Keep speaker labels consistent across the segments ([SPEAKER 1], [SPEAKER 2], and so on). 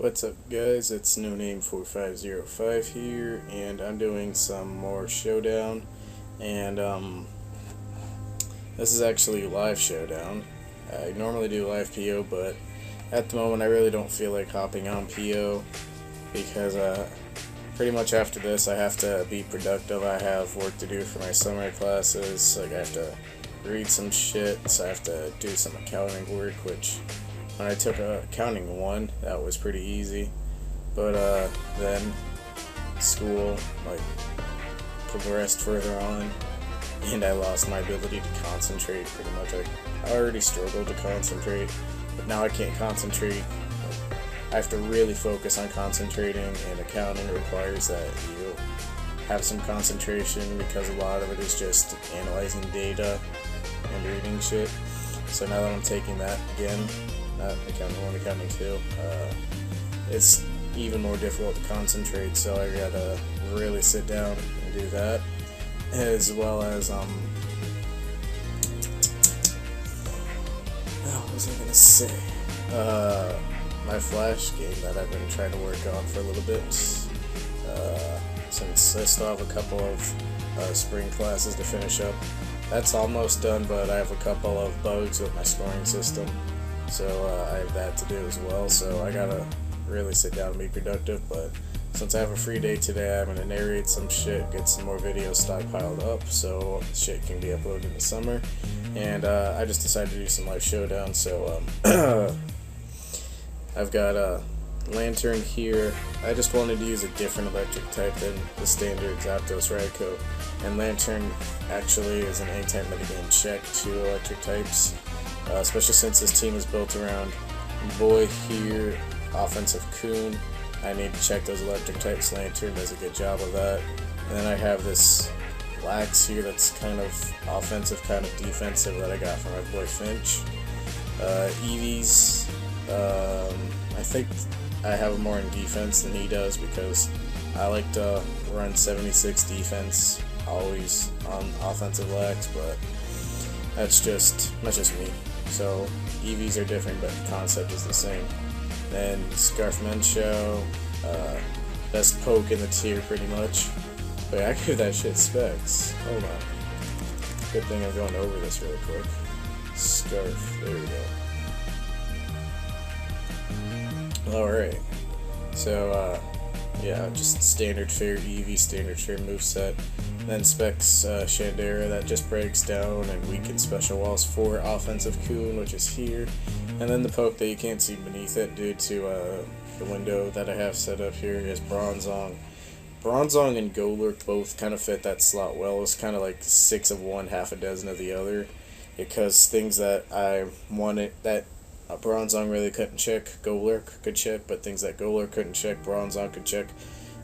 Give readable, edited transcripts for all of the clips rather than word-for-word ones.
[SPEAKER 1] What's up, guys? It's No Name 4505 here, and I'm doing some more Showdown. And this is actually live Showdown. I normally do live PO, but at the moment I really don't feel like hopping on PO because pretty much after this I have to be productive. I have work to do for my summer classes. Like I have to read some shit, so I have to do some accounting work, which when I took accounting 1, that was pretty easy, but then school progressed further on, and I lost my ability to concentrate pretty much. I already struggled to concentrate, but now I can't concentrate. I have to really focus on concentrating, and accounting requires that you have some concentration because a lot of it is just analyzing data and reading shit. So now that I'm taking that again, not accounting 1, accounting 2, it's even more difficult to concentrate, so I gotta really sit down and do that, as well as, what was I gonna say, my Flash game that I've been trying to work on for a little bit, since I still have a couple of spring classes to finish up. That's almost done, but I have a couple of bugs with my scoring system, so I have that to do as well, so I gotta really sit down and be productive. But since I have a free day today, I'm gonna narrate some shit, get some more videos stockpiled up so shit can be uploaded in the summer, and I just decided to do some live Showdown, so I've got a lantern here. I just wanted to use a different electric type than the standard Zapdos Raikou, and lantern actually is an anytime metagame check to electric types, especially since this team is built around boy here, offensive Cune. I need to check those electric types. Lantern does a good job of that. And then I have this Lax here that's kind of offensive, kind of defensive, that I got from my boy Finch. Eevees, I think I have him more in defense than he does because I like to run 76 defense always on offensive Lax, but that's just me. So EVs are different, but the concept is the same. Then Scarfmencho, best poke in the tier pretty much. Wait, I give that shit specs. Hold on. Good thing I'm going over this really quick. Scarf, there we go. Alright. So, yeah, just standard fair Eevee, standard fair moveset. Then specs Shandera, that just breaks down and weakens special walls for offensive Cune, which is here. And then the poke that you can't see beneath it due to the window that I have set up here is Bronzong. Bronzong and Golurk both kind of fit that slot well. It's kind of like 6 of one, half a dozen of the other, because things that I wanted that Bronzong really couldn't check, Golurk could check, but things that Golurk couldn't check, Bronzong could check.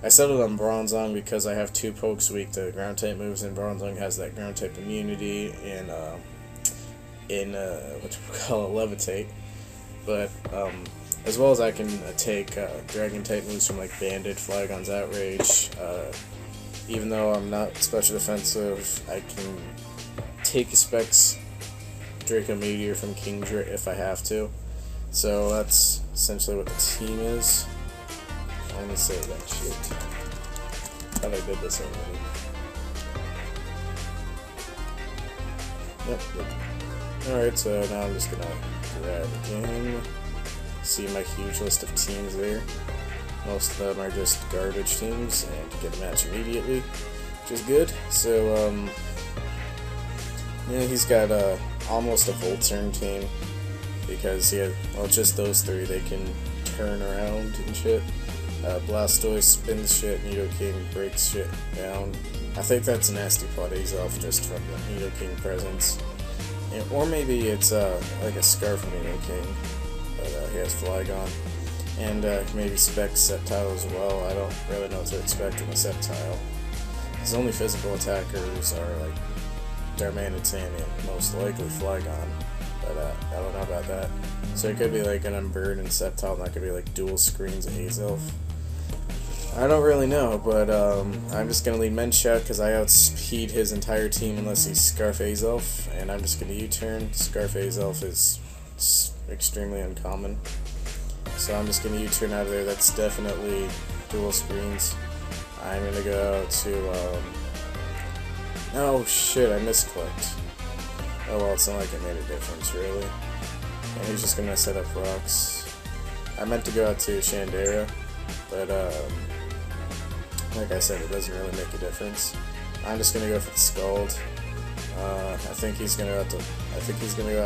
[SPEAKER 1] I settled on Bronzong because I have 2 pokes weak to ground type moves, and Bronzong has that ground type immunity in what do we call it, Levitate. But as well as I can take dragon type moves from like Bandit, Flygon's Outrage. Even though I'm not special defensive, I can take specs Draco Meteor from Kingdra if I have to. So that's essentially what the team is. Let me save that shit. Thought I did this already. Yep. Alright, so now I'm just gonna grab a game. See my huge list of teams there. Most of them are just garbage teams, and get a match immediately, which is good. So, yeah, he's got almost a Volturn team, because he had, well, just those 3, they can turn around and shit. Blastoise spins shit, Nidoking breaks shit down. I think that's Nasty Plot Azelf just from the Nidoking presence. Or maybe it's like a Scarf Nidoking, but he has Flygon. And maybe Specs Sceptile as well. I don't really know what to expect from a Sceptile. His only physical attackers are like Darmanitan and most likely Flygon. But I don't know about that. So it could be like an Unbird and Sceptile, and that could be like dual screens of Azelf. I don't really know, but I'm just going to lead Menshot because I outspeed his entire team unless he's Scarf Azelf, and I'm just going to U-turn. Scarf Azelf is extremely uncommon. So I'm just gonna U-turn out of there. That's definitely dual screens. I'm gonna go to, oh shit, I misclicked. Oh well, it's not like it made a difference, really. And he's just gonna set up rocks. I meant to go out to Shandera, but, like I said, it doesn't really make a difference. I'm just gonna go for the Scald. I think he's gonna go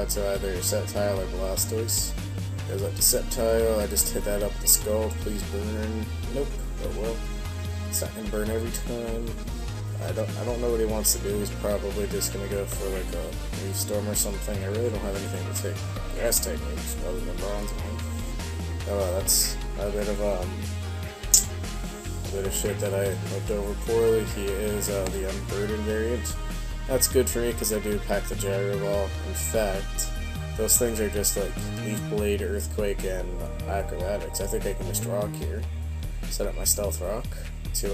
[SPEAKER 1] out to either Sceptile or Blastoise. Goes up to Sceptile. I just hit that up with the Scald. Please burn. Nope. Oh well. It's not gonna burn every time. I don't know what he wants to do. He's probably just gonna go for like a Leaf Storm or something. I really don't have anything to take grass techniques other than Bronze on. Oh well, that's a bit of shit that I looked over poorly. He is the Unburdened variant. That's good for me because I do pack the Gyro Ball. In fact, those things are just like Leaf Blade, Earthquake, and Acrobatics. I think I can just rock here. Set up my Stealth Rock to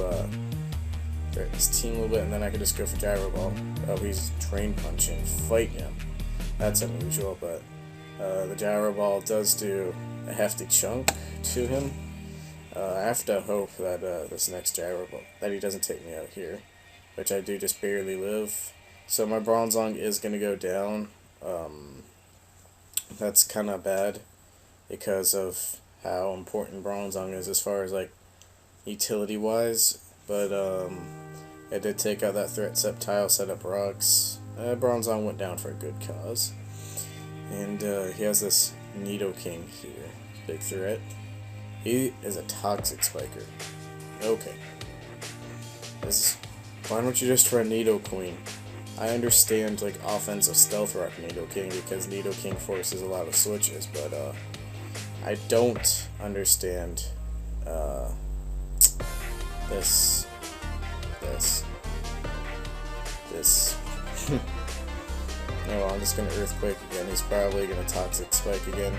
[SPEAKER 1] hurt his team a little bit, and then I can just go for Gyro Ball. Oh, he's Drain Punching. Fight him. That's unusual, but the Gyro Ball does do a hefty chunk to him. I have to hope that this next Gyro Ball, that he doesn't take me out here, which I do just barely live. So my Bronzong is going to go down. That's kind of bad because of how important Bronzong is as far as like utility wise, but I did take out that threat Sceptile, set up rocks. Bronzong went down for a good cause, and he has this Nidoking here, big threat. He is a Toxic Spiker. Okay. Why don't you just run Nidoqueen? I understand like offensive Stealth Rock Nidoking because Nidoking forces a lot of switches, but I don't understand this. No, I'm just gonna Earthquake again. He's probably gonna Toxic Spike again.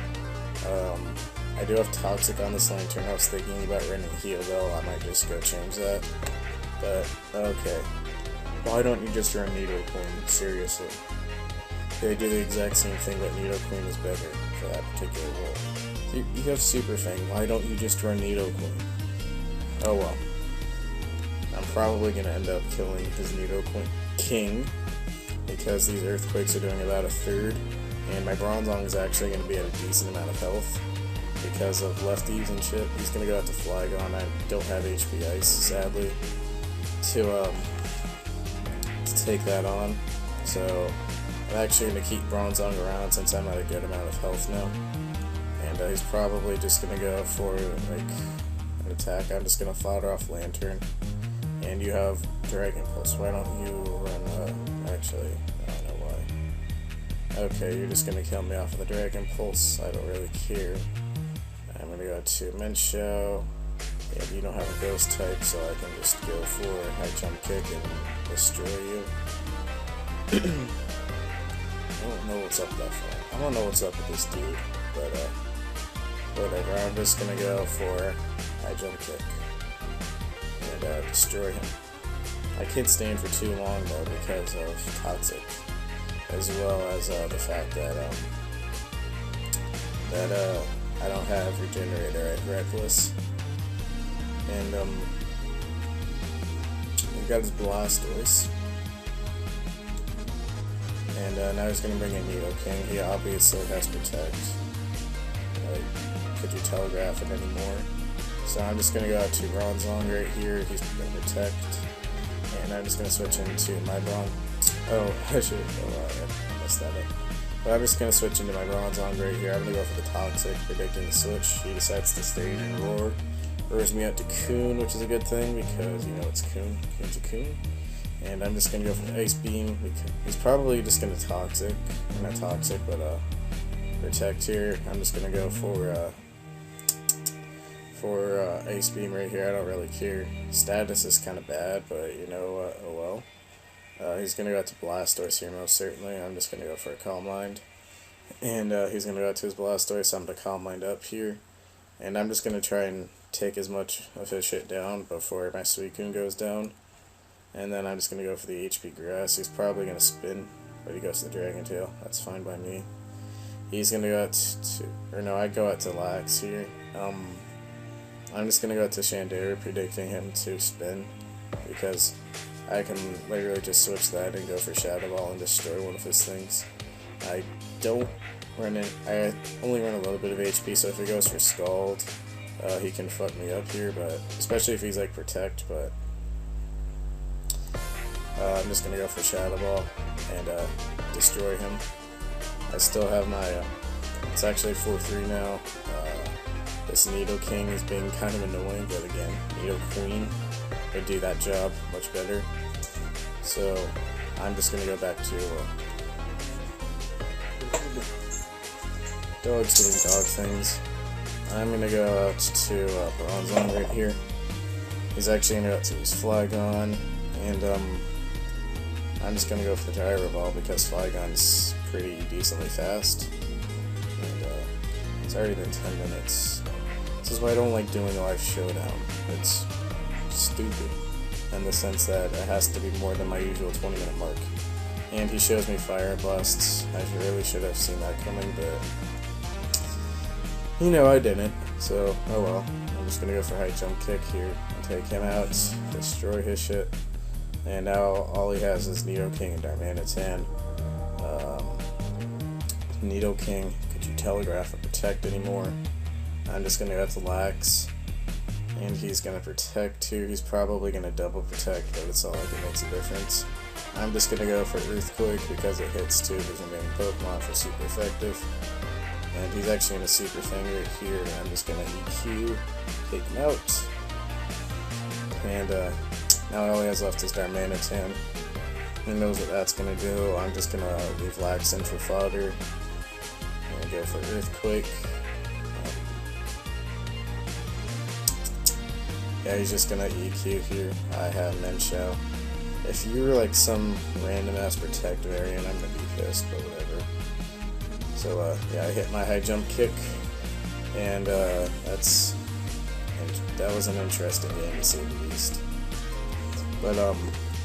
[SPEAKER 1] I do have Toxic on this Lantern. I was thinking about running Heal Bell. I might just go change that. But okay. Why don't you just run Nidoqueen? Seriously. They do the exact same thing, but Nidoqueen is better for that particular role. You have Super Fang. Why don't you just run Nidoqueen? Oh well. I'm probably going to end up killing his Nidoqueen King because these Earthquakes are doing about a third, and my Bronzong is actually going to be at a decent amount of health because of lefties and shit. He's going to go out to Flygon. I don't have HP Ice, sadly, to take that on, so I'm actually going to keep Bronzong around since I'm at a good amount of health now, and he's probably just going to go for like an attack. I'm just going to fodder off Lantern, and you have Dragon Pulse. Why don't you run, actually, I don't know why. Okay, you're just going to kill me off with a Dragon Pulse. I don't really care. I'm going to go to Minshao, and you don't have a Ghost type, so I can just go for a High Jump Kick and destroy you. I don't know what's up that far. I don't know what's up with this dude, but whatever. I'm just gonna go for High Jump Kick and destroy him. I can't stand for too long though because of Toxic, as well as the fact that I don't have Regenerator at Reckless, and we've got his Blastoise. And now he's going to bring in Nidoking. He obviously has Protect. Could you telegraph it anymore? So I'm just going to go out to Bronzong right here. He's going to Protect. And I'm just going to switch into my I messed that up. But I'm just going to switch into my Bronzong right here. I'm going to go for the Toxic, predicting the switch. He decides to stay and roar. Roars me out to Cune, which is a good thing because, you know, it's Cune. Cune's a Cune. And I'm just going to go for Ice Beam. He's probably just going to Toxic. Not Toxic, but Protect here. I'm just going to go for Ice Beam right here. I don't really care. Status is kind of bad, but you know what? Oh well. He's going to go out to Blastoise here most certainly. I'm just going to go for a Calm Mind. And he's going to go out to his Blastoise. I'm going to Calm Mind up here. And I'm just going to try and take as much of his shit down before my Suicune goes down. And then I'm just going to go for the HP Grass. He's probably going to spin, but he goes to the Dragon Tail. That's fine by me. He's going to go out to, or no, I'd go out to Lax here. I'm just gonna go to Chandera, predicting him to spin, because I can literally just switch that and go for Shadow Ball and destroy one of his things. I don't run in. I only run a little bit of HP, so if he goes for Scald, he can fuck me up here. But especially if he's like Protect. But I'm just gonna go for Shadow Ball and destroy him. I still have my. It's actually 4-3 now. This Nido King is being kind of annoying, but again, Nido Queen would do that job much better. So I'm just gonna go back to dogs doing dog things. I'm gonna go out to Bronzong right here. He's actually gonna go out to his Flygon, and I'm just gonna go for the Gyro Ball because Flygon's pretty decently fast. And it's already been 10 minutes. This is why I don't like doing live Showdown. It's stupid in the sense that it has to be more than my usual 20-minute mark. And he shows me Fire Blasts. I really should have seen that coming, but you know I didn't. So, oh well. I'm just gonna go for High Jump Kick here and take him out, destroy his shit. And now all he has is Nido King and Darmanitan. Nido King, could you Telegraph or Protect anymore? I'm just gonna go to Lax. And he's gonna Protect too. He's probably gonna double Protect, but it's not like it makes a difference. I'm just gonna go for Earthquake because it hits two of his remaining Pokemon for super effective. And he's actually gonna Super Finger it here, and I'm just gonna EQ, take him out. And now all he has left is Darmanitan. He knows what that's gonna do. I'm just gonna leave Lax in for fodder. And go for Earthquake. Yeah, he's just gonna EQ here. I have Menshao. If you were like some random ass Protect variant, I'm gonna be pissed, but whatever. So yeah, I hit my High Jump Kick, and that was an interesting game to say the least. But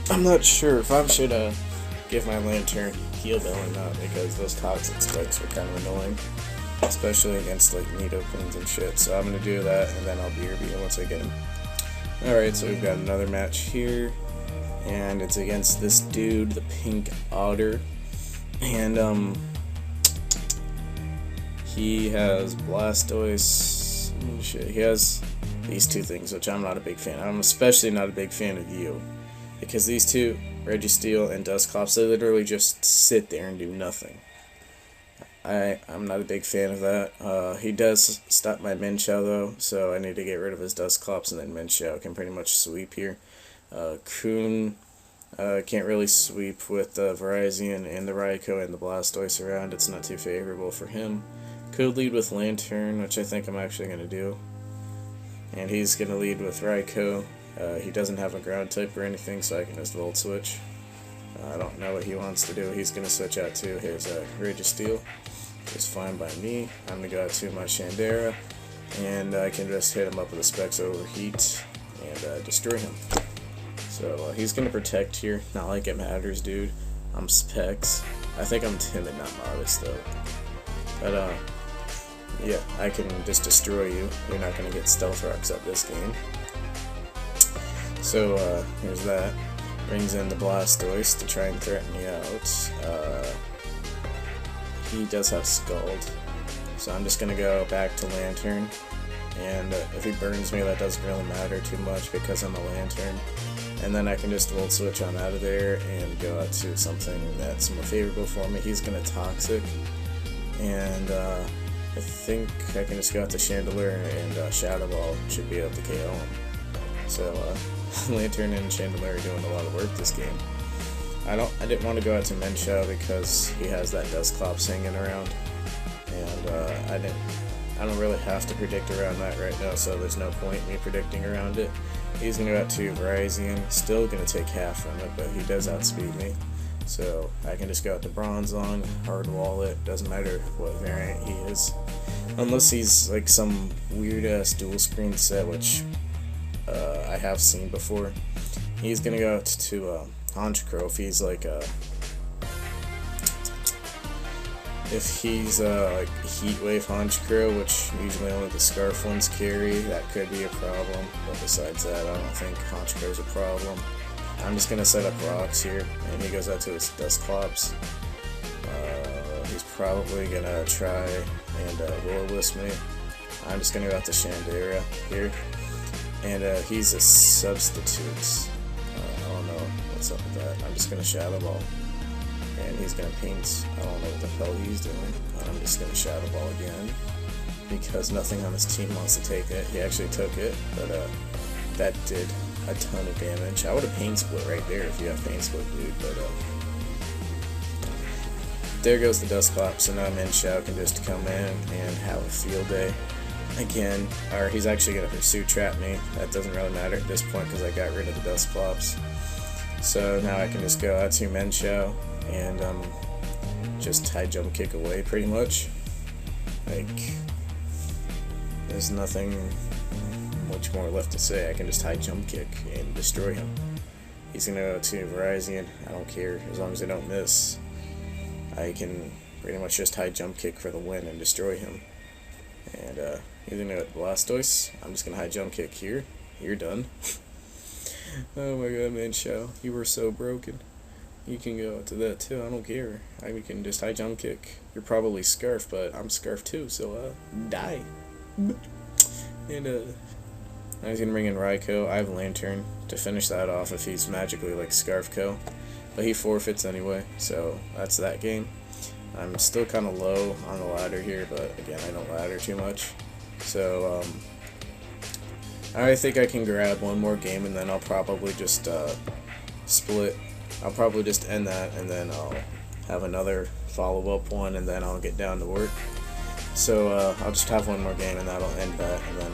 [SPEAKER 1] I'm not sure if I should give my Lantern Heal Bell or not, because those toxic spikes were kind of annoying, especially against like Nido Queens and shit. So I'm gonna do that, and then I'll BRB once I get him. Alright, so we've got another match here, and it's against this dude, the Pink Otter, and he has Blastoise, shit, he has these two things, which I'm not a big fan of. I'm especially not a big fan of you, because these two, Registeel and Dusclops, they literally just sit there and do nothing. I'm not a big fan of that. He does stop my Menshao though, so I need to get rid of his Dusclops, and then Menshao can pretty much sweep here. Cune can't really sweep with the Virizion and the Raikou and the Blastoise around. It's not too favorable for him. Could lead with Lantern, which I think I'm actually going to do. And he's going to lead with Raikou. He doesn't have a ground type or anything, so I can just Volt Switch. I don't know what he wants to do. He's going to switch out to his Registeel. It's fine by me. I'm going to go out to my Chandera, and I can just hit him up with a Specs Overheat and destroy him. So he's going to Protect here. Not like it matters, dude. I'm Specs. I think I'm timid, not modest, though. But, yeah, I can just destroy you. You're not going to get Stealth Rocks up this game. So, here's that. Brings in the Blastoise to try and threaten me out. He does have Scald, so I'm just going to go back to Lantern, and if he burns me, that doesn't really matter too much because I'm a Lantern, and then I can just Volt Switch on out of there and go out to something that's more favorable for me. He's going to Toxic, and I think I can just go out to Chandelure, and Shadow Ball should be able to KO him. So Lantern and Chandelure are doing a lot of work this game. I didn't want to go out to Menshao because he has that Dusclops hanging around, and I don't really have to predict around that right now, so there's no point me predicting around it. He's gonna go out to Virizion, still gonna take half from it, but he does outspeed me, so I can just go out to Bronzong, hard wall it. Doesn't matter what variant he is, unless he's like some weird ass dual screen set, which I have seen before. He's gonna go out to Honchkrow if he's like if he's like Heat Wave Hunch Crow, which usually only the Scarf ones carry, that could be a problem. But besides that, I don't think Hunch Crow's a problem. I'm just gonna set up rocks here, and he goes out to his Dusclops. He's probably gonna try and Will-O-Wisp me. I'm just gonna go out to Shandera here, and he's a substitute. I don't know what's up with that. I'm just gonna Shadow Ball, and he's gonna paint. I don't know what the hell he's doing. I'm just gonna Shadow Ball again because nothing on his team wants to take it. He actually took it, but that did a ton of damage. I would have Pain Split right there if you have Pain Split, dude, but there goes the Dusclops, so now Minshao can just come in and have a field day again, or he's actually going to Pursuit Trap me. That doesn't really matter at this point because I got rid of the Dusclops. So now I can just go out to Minshao and just high jump kick away pretty much. Like, there's nothing much more left to say. I can just high jump kick and destroy him. He's gonna go to Verizon. I don't care as long as I don't miss. I can pretty much just high jump kick for the win and destroy him. And he's gonna go to Blastoise. I'm just gonna high jump kick here. You're done. Oh my god, Minshao, you were so broken. You can go to that too. I don't care. I can just high jump kick. You're probably Scarf, but I'm Scarf too. So die. And I was gonna bring in Raikou. I have Lantern to finish that off if he's magically like Scarfco, but he forfeits anyway, so that's that game. I'm still kind of low on the ladder here, but again, I don't ladder too much, so I think I can grab one more game and then I'll probably just split. I'll probably just end that and then I'll have another follow-up one and then I'll get down to work. So I'll just have one more game and that'll end that, and then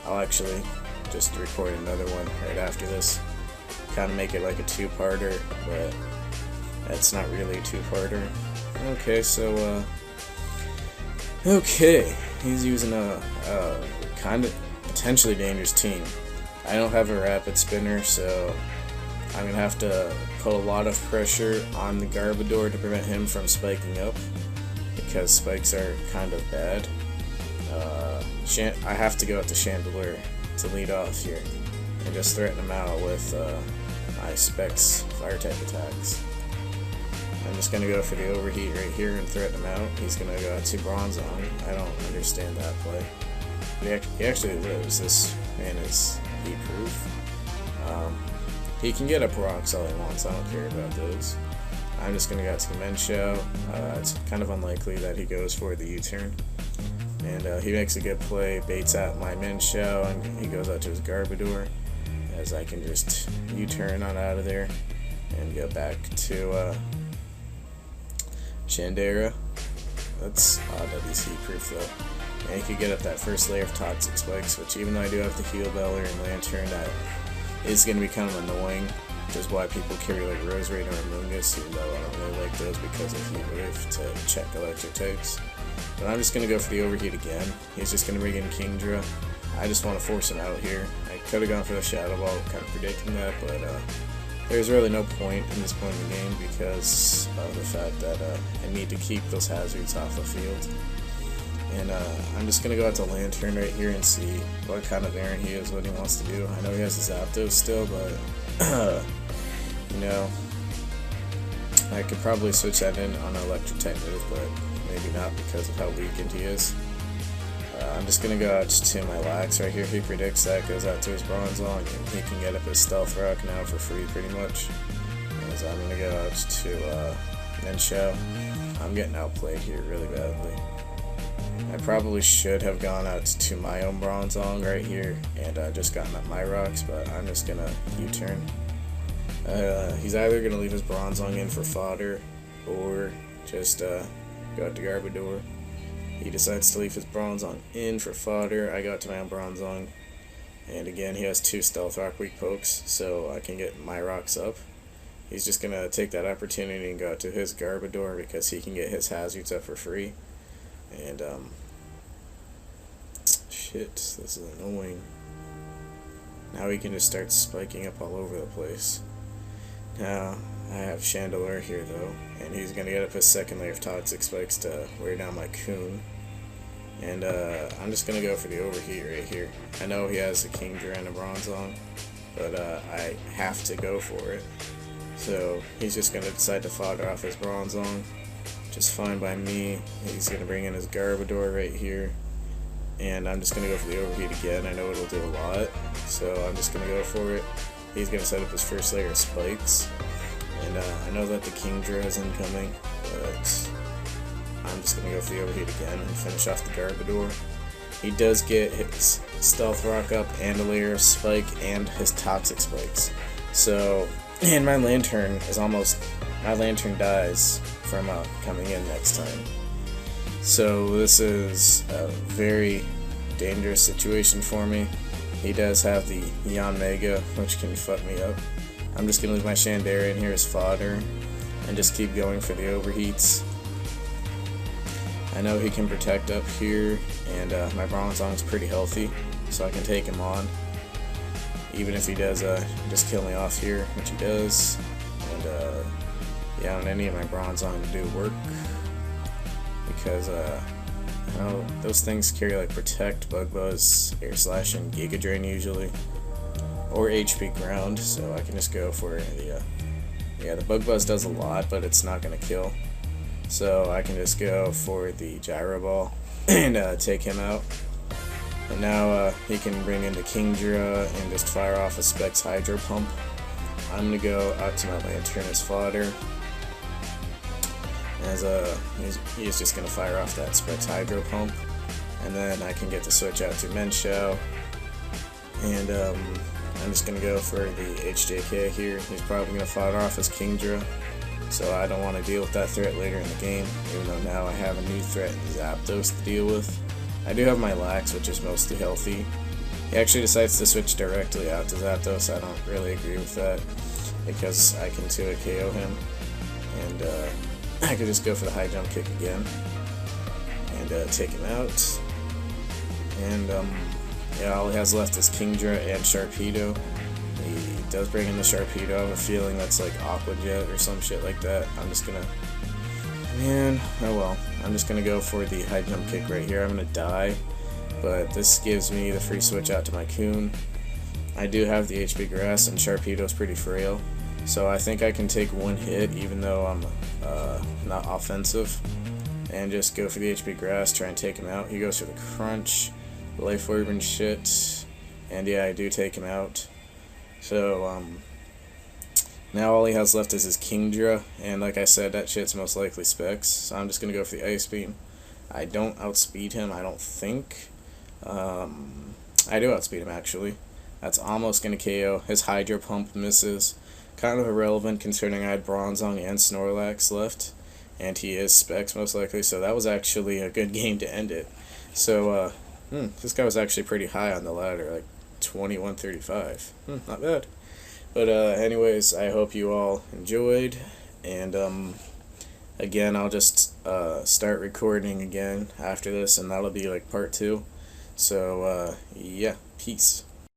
[SPEAKER 1] I'll actually just record another one right after this. Kind of make it like a two-parter, but it's not really a two-parter. Okay, so okay, he's using a kind of potentially dangerous team. I don't have a Rapid Spinner, so I'm gonna have to put a lot of pressure on the Garbodor to prevent him from spiking up, because spikes are kind of bad. I have to go out to Chandelure to lead off here and just threaten him out with my Specs fire type attacks. I'm just gonna go for the overheat right here and threaten him out. He's gonna go out to Bronzong. I don't understand that play. He actually lives. This man is heat proof. He can get up rocks all he wants. I don't care about those. I'm just gonna go out to Minshao. It's kind of unlikely that he goes for the U-turn. And he makes a good play, baits out my Minshao, and he goes out to his Garbodor, as I can just U-turn on out of there and go back to Shandera. That's odd that he's heat-proof though. And he could get up that first layer of Toxic Spikes, which even though I do have the Heal Beller and Lantern, that is going to be kind of annoying, which is why people carry like Roserade or Amoonguss, even though I don't really like those because of Heat Wave to check electric types. But I'm just going to go for the overheat again. He's just going to bring in Kingdra. I just want to force him out here. I could have gone for the Shadow Ball, kind of predicting that, but there's really no point in this point in the game because of the fact that I need to keep those hazards off the field. And I'm just going to go out to Lantern right here and see what kind of errand he is, what he wants to do. I know he has his Zapdos still, but, you know, I could probably switch that in on an electric type move, but maybe not because of how weakened he is. I'm just going to go out to my Lax right here. He predicts that, goes out to his Bronzong, and he can get up his Stealth Rock now for free pretty much. As I'm going to go out to Minshao. I'm getting outplayed here really badly. I probably should have gone out to my own Bronzong right here and just gotten up my rocks, but I'm just going to U-turn. He's either going to leave his Bronzong in for fodder or just go out to Garbodor. He decides to leave his Bronzong in for fodder. I got to my own Bronzong, and again he has two Stealth Rock weak pokes, so I can get my rocks up. He's just going to take that opportunity and go out to his Garbodor because he can get his hazards up for free. And shit, this is annoying. Now he can just start spiking up all over the place. Now I have Chandelier here though, and he's gonna get up his second layer of Toxic Spikes to wear down my Cune. And I'm just gonna go for the overheat right here. I know he has a Kingdra and a Bronzong, but I have to go for it. So he's just gonna decide to fodder off his Bronzong, just fine by me. He's gonna bring in his Garbodor right here, and I'm just gonna go for the overheat again. I know it'll do a lot, so I'm just gonna go for it. He's gonna set up his first layer of spikes, and I know that the Kingdra is incoming, but I'm just going to go for the overheat again and finish off the Garbodor. He does get his Stealth Rock up and a layer of Spike and his Toxic Spikes. So, and my Lantern dies from coming in next time. So this is a very dangerous situation for me. He does have the Yanmega, which can fuck me up. I'm just going to leave my Chandera in here as fodder and just keep going for the overheats. I know he can protect up here, and my Bronzong's pretty healthy, so I can take him on. Even if he does just kill me off here, which he does. And yeah, on any of my Bronzong to do work. Because, you know, those things carry like Protect, Bug Buzz, Air Slash, and Giga Drain usually. Or HP Ground, so I can just go for the, yeah, the Bug Buzz does a lot, but it's not going to kill. So I can just go for the Gyro Ball and take him out. And now he can bring in the Kingdra and just fire off a Specs Hydro Pump. I'm going to go out to my Lantern as fodder. As he's just going to fire off that Specs Hydro Pump. And then I can get the switch out to Menshao. And I'm just going to go for the HJK here. He's probably going to fire off his Kingdra. So I don't want to deal with that threat later in the game, even though now I have a new threat in Zapdos to deal with. I do have my Lax, which is mostly healthy. He actually decides to switch directly out to Zapdos. I don't really agree with that, because I can 2-hit KO him, and I could just go for the high jump kick again, and take him out. And yeah, all he has left is Kingdra and Sharpedo. He does bring in the Sharpedo. I have a feeling that's like Aqua Jet or some shit like that. I'm just gonna, man, oh well. I'm just gonna go for the high jump kick right here. I'm gonna die, but this gives me the free switch out to my Cune. I do have the HP Grass, and Sharpedo's pretty frail, so I think I can take one hit even though I'm not offensive, and just go for the HP Grass, try and take him out. He goes for the Crunch, Life Orb and shit, and yeah, I do take him out. So, now all he has left is his Kingdra, and like I said, that shit's most likely Specs, so I'm just gonna go for the Ice Beam. I don't outspeed him, I don't think. I do outspeed him, actually. That's almost gonna KO. His Hydro Pump misses. Kind of irrelevant considering I had Bronzong and Snorlax left, and he is Specs most likely, so that was actually a good game to end it. So, this guy was actually pretty high on the ladder, like 2135. Not bad. But anyways, I hope you all enjoyed, and again, I'll just start recording again after this, and that'll be like part 2. So yeah, peace.